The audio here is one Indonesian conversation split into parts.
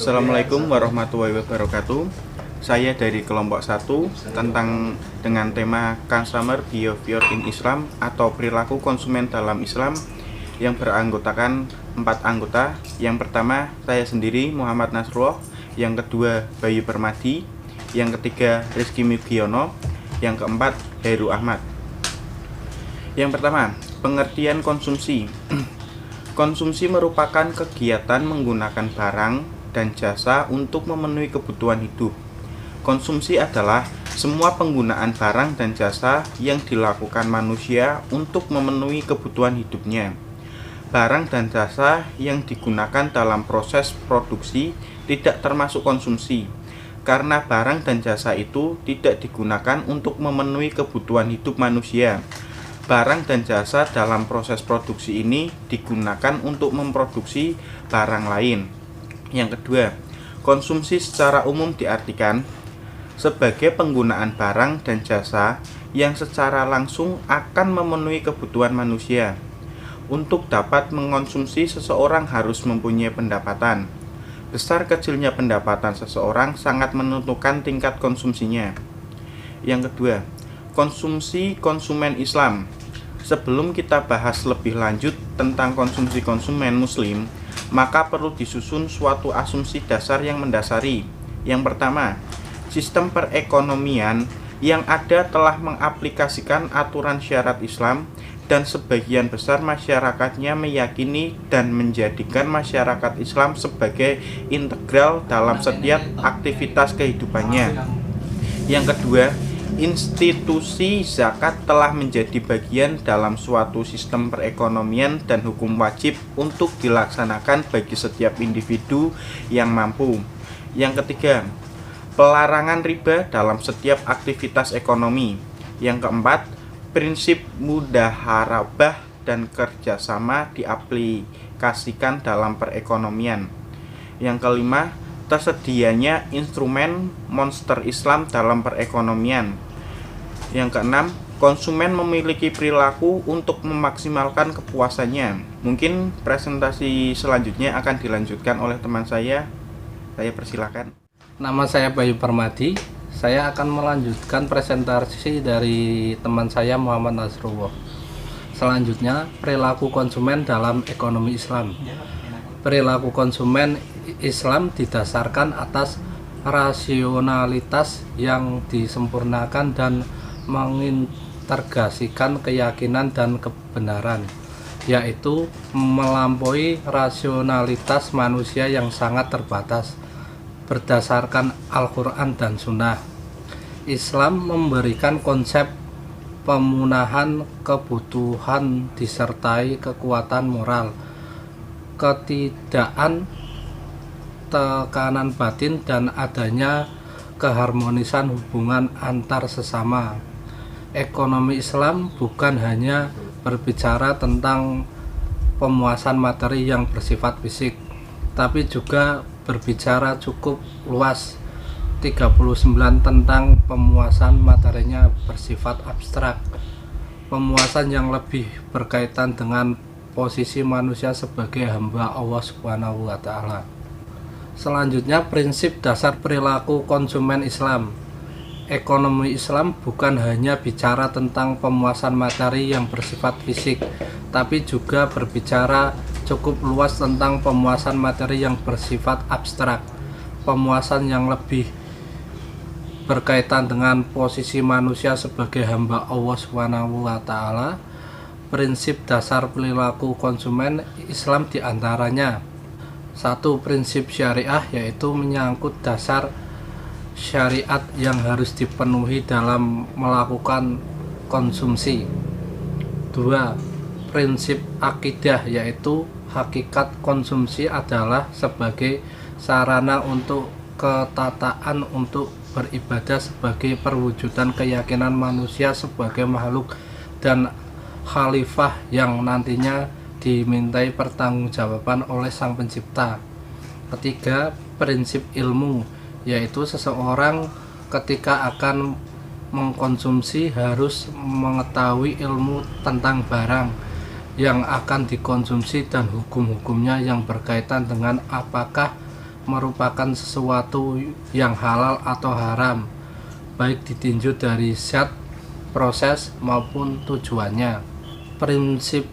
Assalamualaikum warahmatullahi wabarakatuh. Saya dari kelompok 1 dengan tema Consumer Behavior in Islam atau perilaku konsumen dalam Islam yang beranggotakan 4 anggota. Yang pertama saya sendiri Muhammad Nasrullah, yang kedua Bayu Permadi, yang ketiga Rizky Mugiono, yang keempat Heru Ahmad. Yang pertama, pengertian konsumsi. Konsumsi merupakan kegiatan menggunakan barang dan jasa untuk memenuhi kebutuhan hidup. Konsumsi adalah semua penggunaan barang dan jasa yang dilakukan manusia untuk memenuhi kebutuhan hidupnya. Barang dan jasa yang digunakan dalam proses produksi tidak termasuk konsumsi, karena barang dan jasa itu tidak digunakan untuk memenuhi kebutuhan hidup manusia. Barang dan jasa dalam proses produksi ini digunakan untuk memproduksi barang lain. Yang kedua, konsumsi secara umum diartikan sebagai penggunaan barang dan jasa yang secara langsung akan memenuhi kebutuhan manusia. Untuk dapat mengonsumsi, seseorang harus mempunyai pendapatan. Besar kecilnya pendapatan seseorang sangat menentukan tingkat konsumsinya. Yang kedua, konsumsi konsumen Islam. Sebelum kita bahas lebih lanjut tentang konsumsi konsumen Muslim, maka perlu disusun suatu asumsi dasar yang mendasari. Yang pertama, sistem perekonomian yang ada telah mengaplikasikan aturan syariat Islam dan sebagian besar masyarakatnya meyakini dan menjadikan masyarakat Islam sebagai integral dalam setiap aktivitas kehidupannya. Yang kedua, institusi zakat telah menjadi bagian dalam suatu sistem perekonomian dan hukum wajib untuk dilaksanakan bagi setiap individu yang mampu. Yang ketiga, pelarangan riba dalam setiap aktivitas ekonomi. Yang keempat, prinsip mudaharabah dan kerjasama diaplikasikan dalam perekonomian. Yang kelima, tersedianya instrumen monster Islam dalam perekonomian. Yang keenam, konsumen memiliki perilaku untuk memaksimalkan kepuasannya. Mungkin presentasi selanjutnya akan dilanjutkan oleh teman saya. Saya persilakan. Nama saya Bayu Permadi. Saya akan melanjutkan presentasi dari teman saya Muhammad Nasrullah. Selanjutnya, perilaku konsumen dalam ekonomi Islam. Perilaku konsumen Islam didasarkan atas rasionalitas yang disempurnakan dan mengintegrasikan keyakinan dan kebenaran, yaitu melampaui rasionalitas manusia yang sangat terbatas berdasarkan Al-Quran dan Sunnah. Islam memberikan konsep pemenuhan kebutuhan disertai kekuatan moral, ketidakan tekanan batin, dan adanya keharmonisan hubungan antar sesama. Ekonomi Islam bukan hanya berbicara tentang pemuasan materi yang bersifat fisik, tapi juga berbicara cukup luas 39 tentang pemuasan materinya bersifat abstrak, pemuasan yang lebih berkaitan dengan posisi manusia sebagai hamba Allah Subhanahu wa Ta'ala. Selanjutnya, prinsip dasar perilaku konsumen Islam. Ekonomi Islam bukan hanya bicara tentang pemuasan materi yang bersifat fisik, tapi juga berbicara cukup luas tentang pemuasan materi yang bersifat abstrak, pemuasan yang lebih berkaitan dengan posisi manusia sebagai hamba Allah Subhanahu wa Ta'ala. Prinsip dasar perilaku konsumen Islam diantaranya: 1. Prinsip syariah, yaitu menyangkut dasar syariat yang harus dipenuhi dalam melakukan konsumsi. 2. Prinsip akidah, yaitu hakikat konsumsi adalah sebagai sarana untuk ketataan untuk beribadah sebagai perwujudan keyakinan manusia sebagai makhluk dan khalifah yang nantinya dimintai pertanggungjawaban oleh Sang Pencipta. Ketiga, prinsip ilmu, yaitu seseorang ketika akan mengkonsumsi harus mengetahui ilmu tentang barang yang akan dikonsumsi dan hukum-hukumnya yang berkaitan dengan apakah merupakan sesuatu yang halal atau haram, baik ditinjau dari zat, proses maupun tujuannya. Prinsip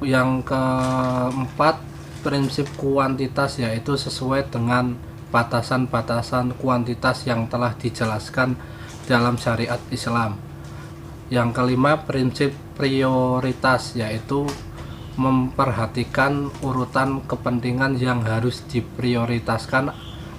yang keempat, prinsip kuantitas, yaitu sesuai dengan batasan-batasan kuantitas yang telah dijelaskan dalam syariat Islam. Yang kelima, prinsip prioritas, yaitu memperhatikan urutan kepentingan yang harus diprioritaskan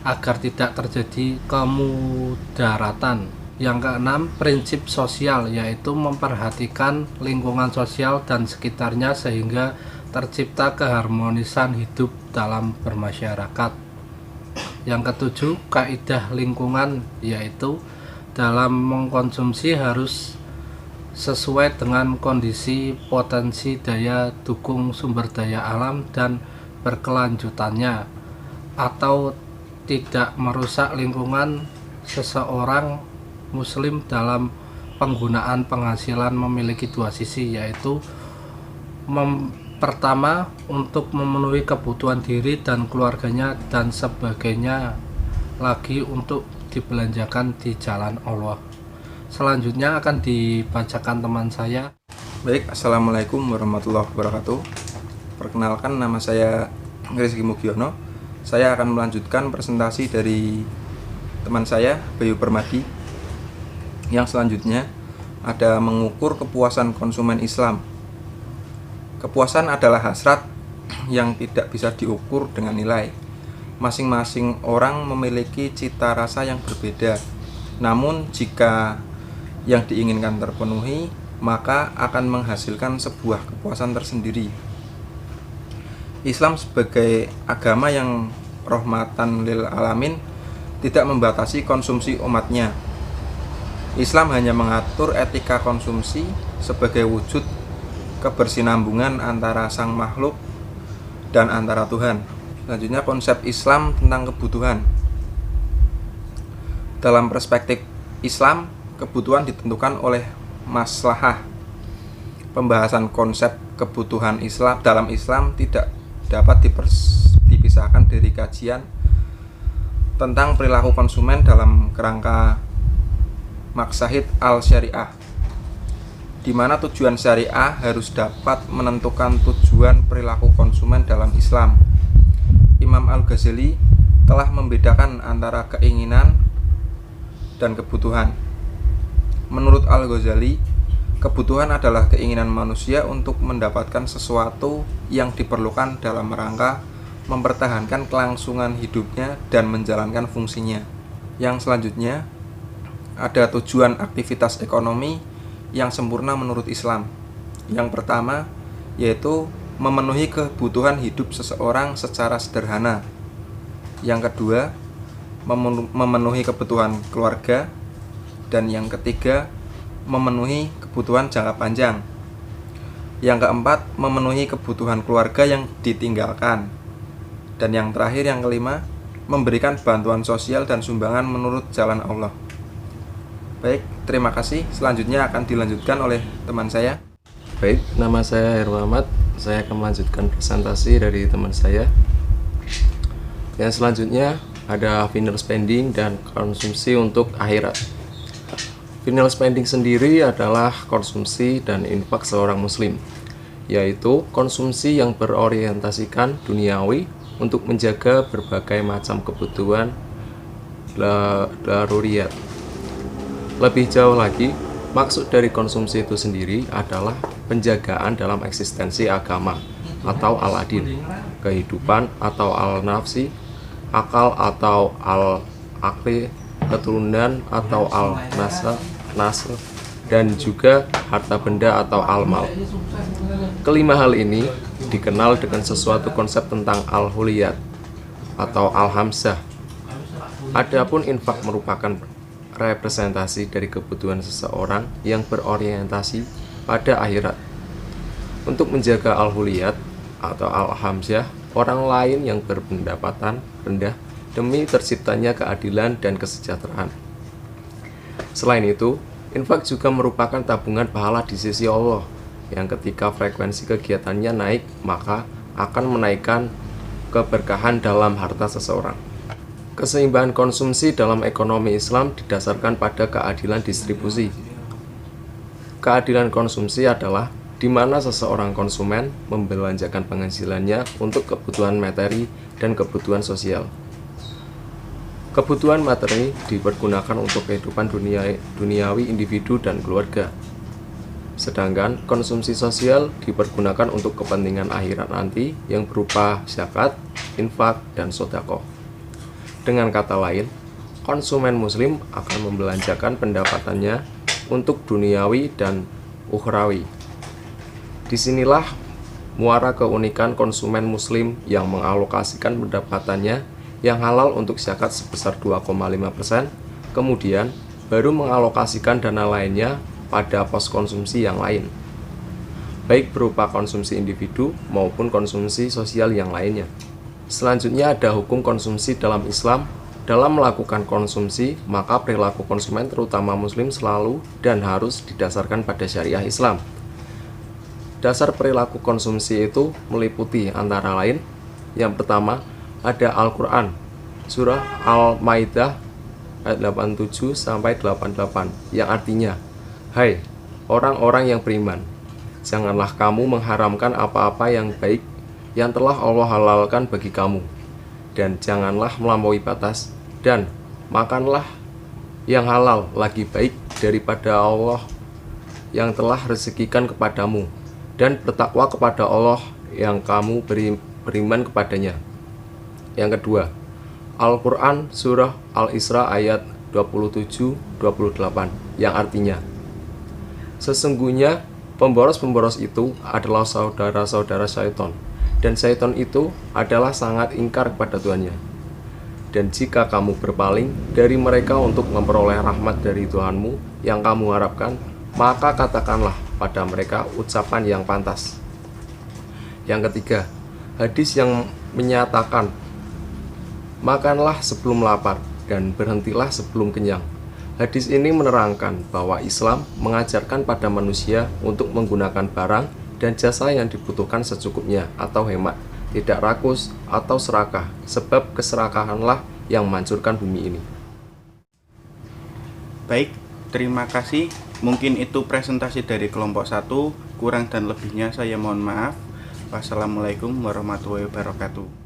agar tidak terjadi kemudaratan. Yang keenam, prinsip sosial, yaitu memperhatikan lingkungan sosial dan sekitarnya sehingga tercipta keharmonisan hidup dalam bermasyarakat. Yang ketujuh, kaidah lingkungan, yaitu dalam mengkonsumsi harus sesuai dengan kondisi potensi daya dukung sumber daya alam dan berkelanjutannya, atau tidak merusak lingkungan. Seseorang muslim dalam penggunaan penghasilan memiliki dua sisi, yaitu pertama, untuk memenuhi kebutuhan diri dan keluarganya, dan sebagainya lagi untuk dibelanjakan di jalan Allah. Selanjutnya akan dibacakan teman saya. Baik, Assalamualaikum warahmatullahi wabarakatuh. Perkenalkan, nama saya Rizky Mugiono. Saya akan melanjutkan presentasi dari teman saya, Bayu Permadi. Yang selanjutnya ada mengukur kepuasan konsumen Islam. Kepuasan adalah hasrat yang tidak bisa diukur dengan nilai. Masing-masing orang memiliki cita rasa yang berbeda. Namun jika yang diinginkan terpenuhi, maka akan menghasilkan sebuah kepuasan tersendiri. Islam sebagai agama yang rahmatan lil alamin tidak membatasi konsumsi umatnya. Islam hanya mengatur etika konsumsi sebagai wujud kebersinambungan antara sang makhluk dan antara Tuhan. Selanjutnya, konsep Islam tentang kebutuhan. Dalam perspektif Islam, kebutuhan ditentukan oleh maslahah. Pembahasan konsep kebutuhan Islam dalam Islam tidak dapat dipisahkan dari kajian tentang perilaku konsumen dalam kerangka Maqasid al-Syariah, di mana tujuan syariah harus dapat menentukan tujuan perilaku konsumen dalam Islam. Imam Al-Ghazali telah membedakan antara keinginan dan kebutuhan. Menurut Al-Ghazali, kebutuhan adalah keinginan manusia untuk mendapatkan sesuatu yang diperlukan dalam rangka mempertahankan kelangsungan hidupnya dan menjalankan fungsinya. Yang selanjutnya, ada tujuan aktivitas ekonomi yang sempurna menurut Islam. Yang pertama, yaitu memenuhi kebutuhan hidup seseorang secara sederhana. Yang kedua, memenuhi kebutuhan keluarga. Dan yang ketiga, memenuhi kebutuhan jangka panjang. Yang keempat, memenuhi kebutuhan keluarga yang ditinggalkan. Dan yang terakhir, yang kelima, memberikan bantuan sosial dan sumbangan menurut jalan Allah. Baik, terima kasih. Selanjutnya akan dilanjutkan oleh teman saya. Baik, nama saya Heru Ahmad. Saya akan melanjutkan presentasi dari teman saya. Yang selanjutnya ada final spending dan konsumsi untuk akhirat. Final spending sendiri adalah konsumsi dan infak seorang muslim, yaitu konsumsi yang berorientasikan duniawi untuk menjaga berbagai macam kebutuhan daruriyat. Lebih jauh lagi, maksud dari konsumsi itu sendiri adalah penjagaan dalam eksistensi agama atau al-adin, kehidupan atau al-nafsi, akal atau al-akli, keturunan atau al-nasl, dan juga harta benda atau al-mal. Kelima hal ini dikenal dengan sesuatu konsep tentang al-huliyat atau al-hamzah. Adapun infak merupakan representasi dari kebutuhan seseorang yang berorientasi pada akhirat. Untuk menjaga al-huliyat atau al-hamzah, orang lain yang berpendapatan rendah demi terciptanya keadilan dan kesejahteraan. Selain itu, infak juga merupakan tabungan pahala di sisi Allah, yang ketika frekuensi kegiatannya naik, maka akan menaikkan keberkahan dalam harta seseorang. Keseimbangan konsumsi dalam ekonomi Islam didasarkan pada keadilan distribusi. Keadilan konsumsi adalah di mana seseorang konsumen membelanjakan penghasilannya untuk kebutuhan materi dan kebutuhan sosial. Kebutuhan materi dipergunakan untuk kehidupan duniawi individu dan keluarga. Sedangkan konsumsi sosial dipergunakan untuk kepentingan akhirat nanti yang berupa zakat, infak, dan sedekah. Dengan kata lain, konsumen muslim akan membelanjakan pendapatannya untuk duniawi dan ukhrawi. Disinilah muara keunikan konsumen muslim yang mengalokasikan pendapatannya yang halal untuk zakat sebesar 2,5%, kemudian baru mengalokasikan dana lainnya pada pos konsumsi yang lain, baik berupa konsumsi individu maupun konsumsi sosial yang lainnya. Selanjutnya ada hukum konsumsi dalam Islam. Dalam melakukan konsumsi, maka perilaku konsumen terutama muslim selalu dan harus didasarkan pada syariah Islam. Dasar perilaku konsumsi itu meliputi antara lain, yang pertama ada Al-Quran, surah Al-Maidah ayat 87 sampai 88, yang artinya, "Hai orang-orang yang beriman, janganlah kamu mengharamkan apa-apa yang baik yang telah Allah halalkan bagi kamu, dan janganlah melampaui batas, dan makanlah yang halal lagi baik daripada Allah yang telah rezekikan kepadamu, dan bertakwa kepada Allah yang kamu beriman kepadanya." Yang kedua, Al-Quran surah Al-Isra ayat 27-28, yang artinya, "Sesungguhnya pemboros-pemboros itu adalah saudara-saudara syaitan, dan syaitan itu adalah sangat ingkar kepada Tuhannya. Dan jika kamu berpaling dari mereka untuk memperoleh rahmat dari Tuhanmu yang kamu harapkan, maka katakanlah pada mereka ucapan yang pantas." Yang ketiga, hadis yang menyatakan, "Makanlah sebelum lapar dan berhentilah sebelum kenyang." Hadis ini menerangkan bahwa Islam mengajarkan pada manusia untuk menggunakan barang dan jasa yang dibutuhkan secukupnya atau hemat, tidak rakus atau serakah, sebab keserakahanlah yang menghancurkan bumi ini. Baik, terima kasih. Mungkin itu presentasi dari kelompok 1. Kurang dan lebihnya saya mohon maaf. Wassalamualaikum warahmatullahi wabarakatuh.